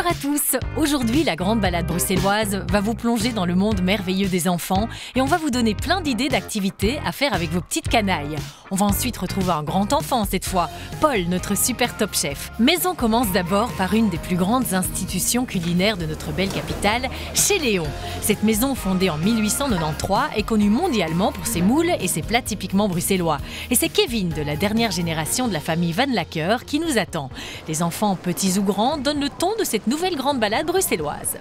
Bonjour à tous. Aujourd'hui, la grande balade bruxelloise va vous plonger dans le monde merveilleux des enfants et on va vous donner plein d'idées d'activités à faire avec vos petites canailles. On va ensuite retrouver un grand enfant cette fois, Paul, notre super top chef. Mais on commence d'abord par une des plus grandes institutions culinaires de notre belle capitale, chez Léon. Cette maison fondée en 1893 est connue mondialement pour ses moules et ses plats typiquement bruxellois. Et c'est Kevin de la dernière génération de la famille Van Lacker qui nous attend. Les enfants, petits ou grands, donnent le ton de cette nouvelle grande balade bruxelloise.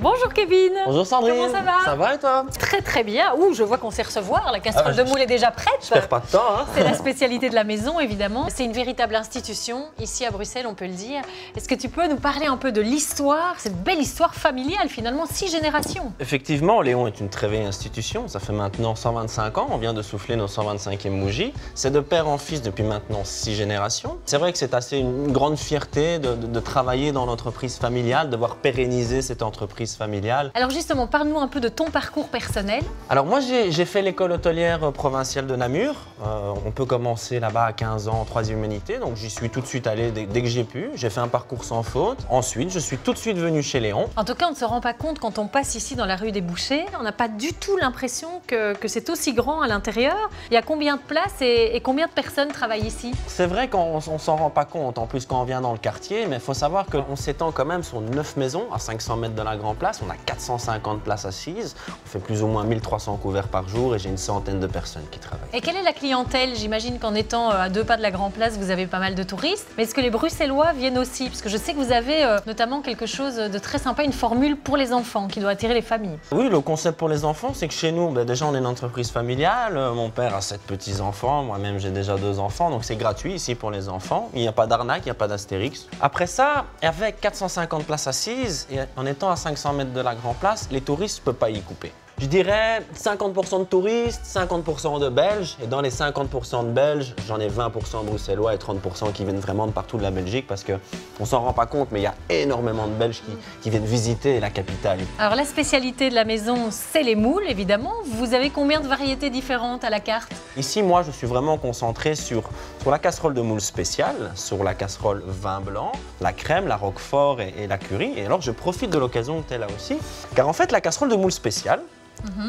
Bonjour Kevin. Bonjour Sandrine. Comment ça va? Ça va et toi? Très très bien. Ouh, je vois qu'on sait recevoir. La casserole de moule est déjà prête. Je perds pas de temps. Hein. C'est la spécialité de la maison évidemment. C'est une véritable institution ici à Bruxelles, on peut le dire. Est-ce que tu peux nous parler un peu de l'histoire, cette belle histoire familiale finalement, 6 générations? Effectivement, Léon est une très vieille institution. Ça fait maintenant 125 ans. On vient de souffler nos 125e bougies. C'est de père en fils depuis maintenant 6 générations. C'est vrai que c'est assez une grande fierté de travailler dans l'entreprise familiale, de voir pérenniser cette entreprise familiale. Alors justement, parle-nous un peu de ton parcours personnel. Alors moi, j'ai fait l'école hôtelière provinciale de Namur. On peut commencer là-bas à 15 ans en 3e humanité, donc j'y suis tout de suite allé dès que j'ai pu. J'ai fait un parcours sans faute. Ensuite, je suis tout de suite venu chez Léon. En tout cas, on ne se rend pas compte quand on passe ici dans la rue des Bouchers. On n'a pas du tout l'impression que c'est aussi grand à l'intérieur. Il y a combien de places et combien de personnes travaillent ici? C'est vrai qu'on ne s'en rend pas compte, en plus quand on vient dans le quartier, mais il faut savoir qu'on s'étend quand même sur 9 maisons à 500 mètres de la Grand Place. On a 450 places assises, on fait plus ou moins 1300 couverts par jour et j'ai une centaine de personnes qui travaillent. Et quelle est la clientèle? J'imagine qu'en étant à 2 pas de la Grand Place, vous avez pas mal de touristes. Mais est-ce que les Bruxellois viennent aussi? Parce que je sais que vous avez notamment quelque chose de très sympa, une formule pour les enfants qui doit attirer les familles. Oui, le concept pour les enfants, c'est que chez nous, déjà on est une entreprise familiale. Mon père a 7 petits-enfants, moi-même j'ai déjà 2 enfants, donc c'est gratuit ici pour les enfants. Il n'y a pas d'arnaque, il n'y a pas d'astérix. Après ça, avec 450 places assises et en étant à 500 mètres de la Grand Place, les touristes ne peuvent pas y couper. Je dirais 50% de touristes, 50% de Belges. Et dans les 50% de Belges, j'en ai 20% bruxellois et 30% qui viennent vraiment de partout de la Belgique parce qu'on ne s'en rend pas compte, mais il y a énormément de Belges qui viennent visiter la capitale. Alors la spécialité de la maison, c'est les moules, évidemment. Vous avez combien de variétés différentes à la carte? Ici, moi, je suis vraiment concentré sur la casserole de moules spéciale, sur la casserole vin blanc, la crème, la roquefort et la curry. Et alors, je profite de l'occasion que tu es là aussi, car en fait, la casserole de moules spéciale,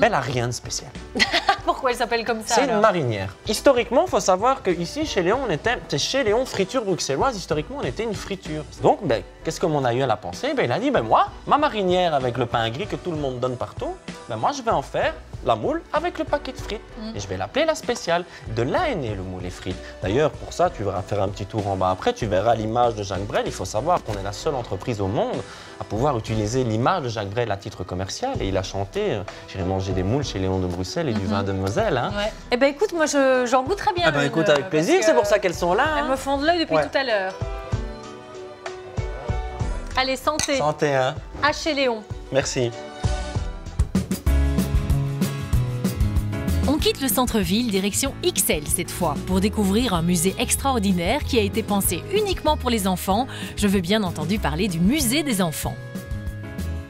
elle n'a rien de spécial. Pourquoi elle s'appelle comme ça? C'est une marinière. Historiquement, il faut savoir qu'ici, chez Léon, c'est chez Léon Friture Bruxelloise, historiquement, on était une friture. Donc, qu'est-ce que mon aïeul a pensé? Il a dit, moi, ma marinière avec le pain gris que tout le monde donne partout, moi, je vais en faire la moule avec le paquet de frites. Et je vais l'appeler la spéciale. De là est né le moule et frites. D'ailleurs, pour ça, tu verras faire un petit tour en bas après, tu verras l'image de Jacques Brel. Il faut savoir qu'on est la seule entreprise au monde à pouvoir utiliser l'image de Jacques Brel à titre commercial. Et il a chanté « J'irai manger des moules chez Léon de Bruxelles et du vin de Moselle. Hein. » Ouais. Eh bien écoute, moi j'en goûte très bien. Écoute, avec plaisir, c'est pour ça qu'elles sont là. Elles me font de l'œil depuis tout à l'heure. Allez, santé. Santé, hein. À chez Léon. Merci. On quitte le centre-ville, direction XL cette fois, pour découvrir un musée extraordinaire qui a été pensé uniquement pour les enfants. Je veux bien entendu parler du musée des enfants.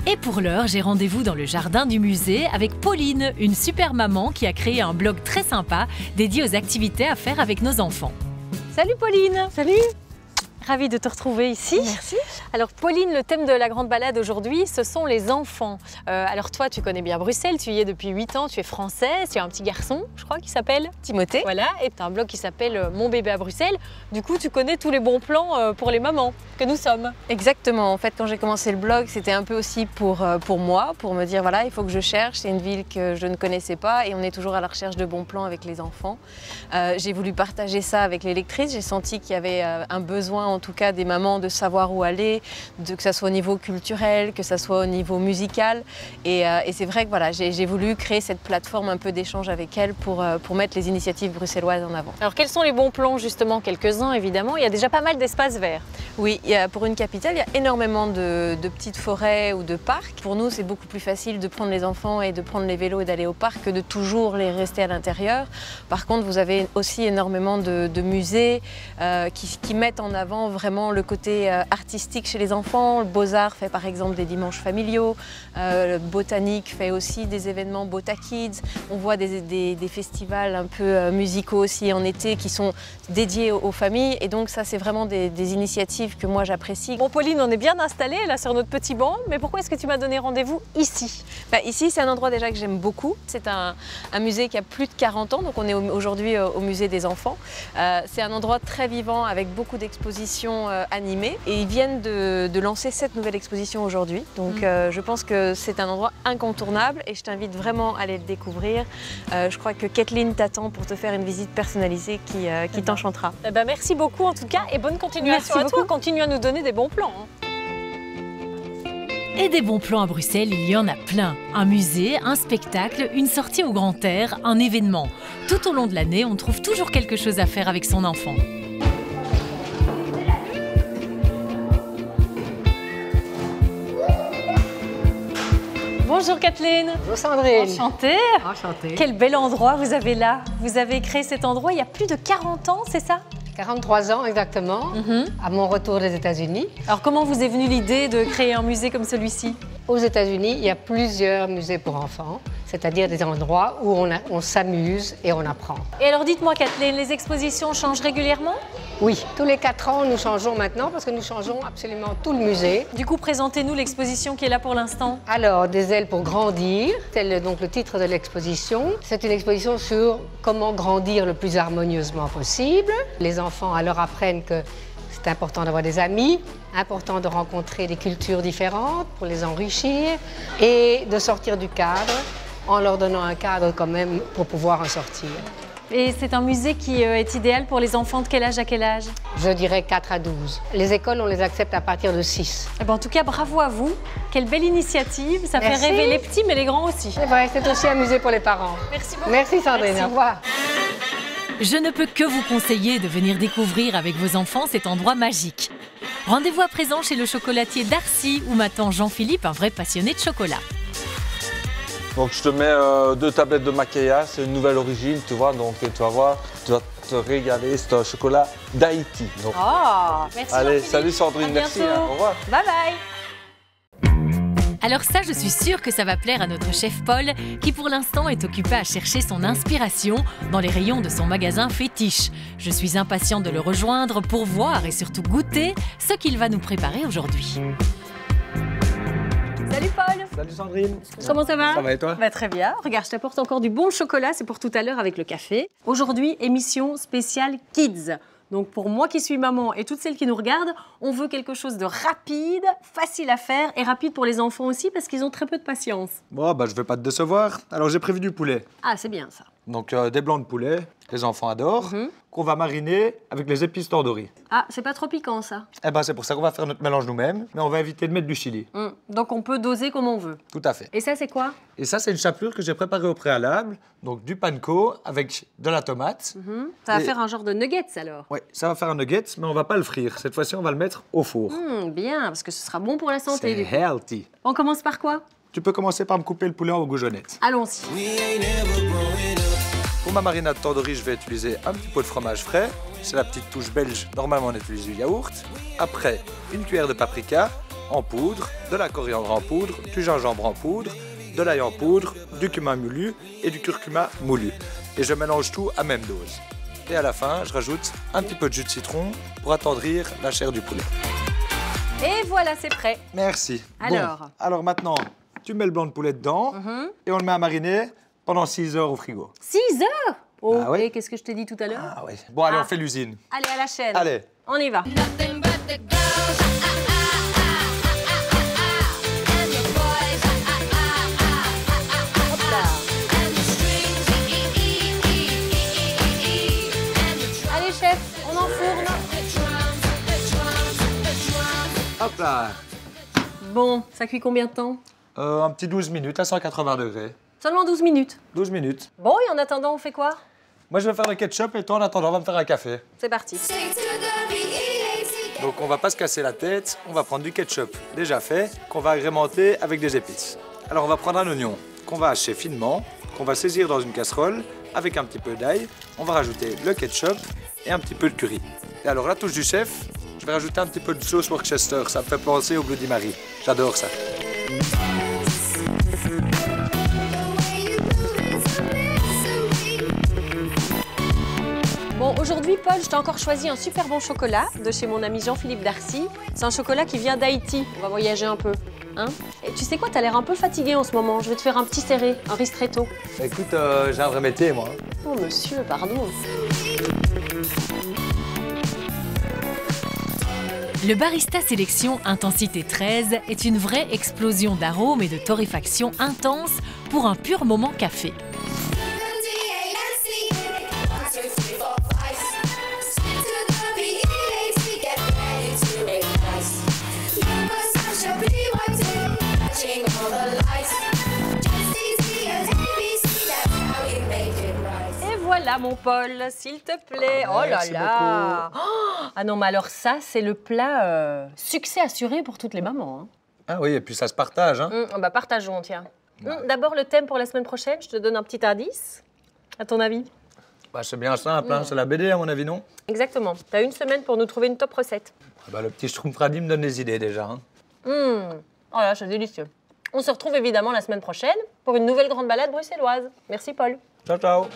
Et pour l'heure, j'ai rendez-vous dans le jardin du musée avec Pauline, une super maman qui a créé un blog très sympa dédié aux activités à faire avec nos enfants. Salut Pauline! Salut! Ravie de te retrouver ici. Merci. Alors Pauline, le thème de la grande balade aujourd'hui, ce sont les enfants. Alors toi, tu connais bien Bruxelles, tu y es depuis 8 ans, tu es française, tu as un petit garçon, je crois, qui s'appelle Timothée. Voilà, et tu as un blog qui s'appelle Mon bébé à Bruxelles. Du coup, tu connais tous les bons plans pour les mamans que nous sommes. Exactement. En fait, quand j'ai commencé le blog, c'était un peu aussi pour moi, pour me dire, voilà, il faut que je cherche. C'est une ville que je ne connaissais pas et on est toujours à la recherche de bons plans avec les enfants. J'ai voulu partager ça avec les lectrices. J'ai senti qu'il y avait un besoin, en tout cas des mamans, de savoir où aller, que ça soit au niveau culturel, que ça soit au niveau musical. Et c'est vrai que voilà, j'ai voulu créer cette plateforme un peu d'échange avec elles pour mettre les initiatives bruxelloises en avant. Alors quels sont les bons plans justement? Quelques-uns évidemment, il y a déjà pas mal d'espaces verts. Oui, pour une capitale, il y a énormément de petites forêts ou de parcs. Pour nous, c'est beaucoup plus facile de prendre les enfants et de prendre les vélos et d'aller au parc que de toujours les rester à l'intérieur. Par contre, vous avez aussi énormément de musées qui mettent en avant vraiment le côté artistique chez les enfants. Le Beaux-Arts fait par exemple des dimanches familiaux. Le Botanique fait aussi des événements Bota Kids. On voit des festivals un peu musicaux aussi en été qui sont dédiés aux familles. Et donc ça, c'est vraiment des initiatives que moi j'apprécie. Bon, Pauline, on est bien installés là sur notre petit banc. Mais pourquoi est-ce que tu m'as donné rendez-vous ici? Ici, c'est un endroit déjà que j'aime beaucoup. C'est un musée qui a plus de 40 ans. Donc on est aujourd'hui au musée des enfants. C'est un endroit très vivant avec beaucoup d'expositions animées. Et ils viennent de lancer cette nouvelle exposition aujourd'hui. Donc je pense que c'est un endroit incontournable et je t'invite vraiment à aller le découvrir. Je crois que Kathleen t'attend pour te faire une visite personnalisée qui t'enchantera. Merci beaucoup en tout cas et bonne continuation à toi. Continue à nous donner des bons plans. Et des bons plans à Bruxelles, il y en a plein. Un musée, un spectacle, une sortie au grand air, un événement. Tout au long de l'année, on trouve toujours quelque chose à faire avec son enfant. Bonjour Kathleen. Bonjour Sandrine. Enchantée. Enchantée. Quel bel endroit vous avez là. Vous avez créé cet endroit il y a plus de 40 ans, c'est ça? 43 ans exactement, à mon retour des États-Unis. Alors comment vous est venue l'idée de créer un musée comme celui-ci? Aux États-Unis, il y a plusieurs musées pour enfants, c'est-à-dire des endroits où on s'amuse et on apprend. Et alors dites-moi Kathleen, les expositions changent régulièrement? Oui, tous les 4 ans, nous changeons maintenant parce que nous changeons absolument tout le musée. Du coup, présentez-nous l'exposition qui est là pour l'instant. Alors, des ailes pour grandir, c'est donc le titre de l'exposition. C'est une exposition sur comment grandir le plus harmonieusement possible. Les enfants alors apprennent que c'est important d'avoir des amis, important de rencontrer des cultures différentes pour les enrichir et de sortir du cadre en leur donnant un cadre quand même pour pouvoir en sortir. Et c'est un musée qui est idéal pour les enfants de quel âge à quel âge? Je dirais 4 à 12. Les écoles, on les accepte à partir de 6. Eh ben, en tout cas, bravo à vous. Quelle belle initiative. Ça Merci. fait rêver les petits, mais les grands aussi. C'est vrai, c'est aussi un musée pour les parents. Merci beaucoup. Merci Sandrine, Merci. au revoir. Je ne peux que vous conseiller de venir découvrir avec vos enfants cet endroit magique. Rendez-vous à présent chez le chocolatier Darcy où m'attend Jean-Philippe, un vrai passionné de chocolat. Donc je te mets 2 tablettes de macaya, c'est une nouvelle origine, tu vois, donc tu vas voir, tu vas te régaler, c'est un chocolat d'Haïti. Donc, Oh, merci allez, Jean-Philippe. salut Sandrine, À merci, bientôt. au revoir. Bye bye. Alors ça, je suis sûre que ça va plaire à notre chef Paul, qui pour l'instant est occupé à chercher son inspiration dans les rayons de son magasin fétiche. Je suis impatiente de le rejoindre pour voir et surtout goûter ce qu'il va nous préparer aujourd'hui. Salut Paul. Salut Sandrine. Comment ça va? Ça va et toi? Très bien. Regarde, je t'apporte encore du bon chocolat, c'est pour tout à l'heure avec le café. Aujourd'hui, émission spéciale Kids. Donc pour moi qui suis maman et toutes celles qui nous regardent, on veut quelque chose de rapide, facile à faire et rapide pour les enfants aussi parce qu'ils ont très peu de patience. Bon, bah je vais pas te décevoir. Alors j'ai prévu du poulet. Ah, c'est bien ça. Donc des blancs de poulet, les enfants adorent, qu'on va mariner avec les épices tandoori. Ah, c'est pas trop piquant ça. Eh ben c'est pour ça qu'on va faire notre mélange nous-mêmes, mais on va éviter de mettre du chili. Donc on peut doser comme on veut. Tout à fait. Et ça, c'est quoi? Et ça, c'est une chapelure que j'ai préparée au préalable. Donc du panko avec de la tomate. Ça va Et- faire un genre de nuggets alors. Oui, ça va faire un nugget, mais on va pas le frire. Cette fois-ci, on va le mettre au four. Bien, parce que ce sera bon pour la santé. C'est Du coup. healthy. On commence par quoi? Tu peux commencer par me couper le poulet en goujonnettes. Allons-y. Pour ma marinade tandoori, je vais utiliser un petit pot de fromage frais. C'est la petite touche belge. Normalement, on utilise du yaourt. Après, une cuillère de paprika en poudre, de la coriandre en poudre, du gingembre en poudre, de l'ail en poudre, du cumin moulu et du curcuma moulu. Et je mélange tout à même dose. Et à la fin, je rajoute un petit peu de jus de citron pour attendrir la chair du poulet. Et voilà, c'est prêt. Merci. Alors Bon, alors maintenant, tu mets le blanc de poulet dedans et on le met à mariner pendant 6 heures au frigo. 6 heures? Oh, Ah oui. et qu'est-ce que je t'ai dit tout à l'heure? Ah oui. Bon, allez, Ah. on fait l'usine. Allez, à la chaîne. Allez. On y va. Hop là. Allez, chef, on enfourne. Hop là. Bon, ça cuit combien de temps? Un petit 12 minutes à 180 degrés. Seulement 12 minutes. 12 minutes. Bon, et en attendant, on fait quoi? Moi, je vais faire le ketchup et toi, en attendant, on va me faire un café. C'est parti. Donc, on va pas se casser la tête. On va prendre du ketchup déjà fait, qu'on va agrémenter avec des épices. Alors, on va prendre un oignon qu'on va hacher finement, qu'on va saisir dans une casserole avec un petit peu d'ail. On va rajouter le ketchup et un petit peu de curry. Et alors, la touche du chef, Je vais rajouter un petit peu de sauce Worcester, ça me fait penser au Bloody Mary. J'adore ça. Bon, aujourd'hui, Paul, je t'ai encore choisi un super bon chocolat de chez mon ami Jean-Philippe Darcy. C'est un chocolat qui vient d'Haïti. On va voyager un peu. Hein? Et tu sais quoi, t'as l'air un peu fatigué en ce moment. Je vais te faire un petit serré, un ristretto. Écoute, j'ai un vrai métier, moi. Oh, monsieur, pardon. Le Barista Sélection Intensité 13 est une vraie explosion d'arômes et de torréfaction intense pour un pur moment café. Voilà mon Paul, s'il te plaît. Oh là là. Oh, ah non, mais alors ça, c'est le plat succès assuré pour toutes les mamans. Hein. Ah oui, et puis ça se partage, hein. Bah partageons, tiens. D'abord, le thème pour la semaine prochaine, je te donne un petit indice. À ton avis? Bah, c'est bien simple, hein. C'est la BD, à mon avis, non? Exactement. Tu as une semaine pour nous trouver une top recette. Bah, le petit Schtroumpfradi me donne des idées, déjà. Hein. Oh là, c'est délicieux. On se retrouve évidemment la semaine prochaine pour une nouvelle grande balade bruxelloise. Merci Paul. Ciao, ciao.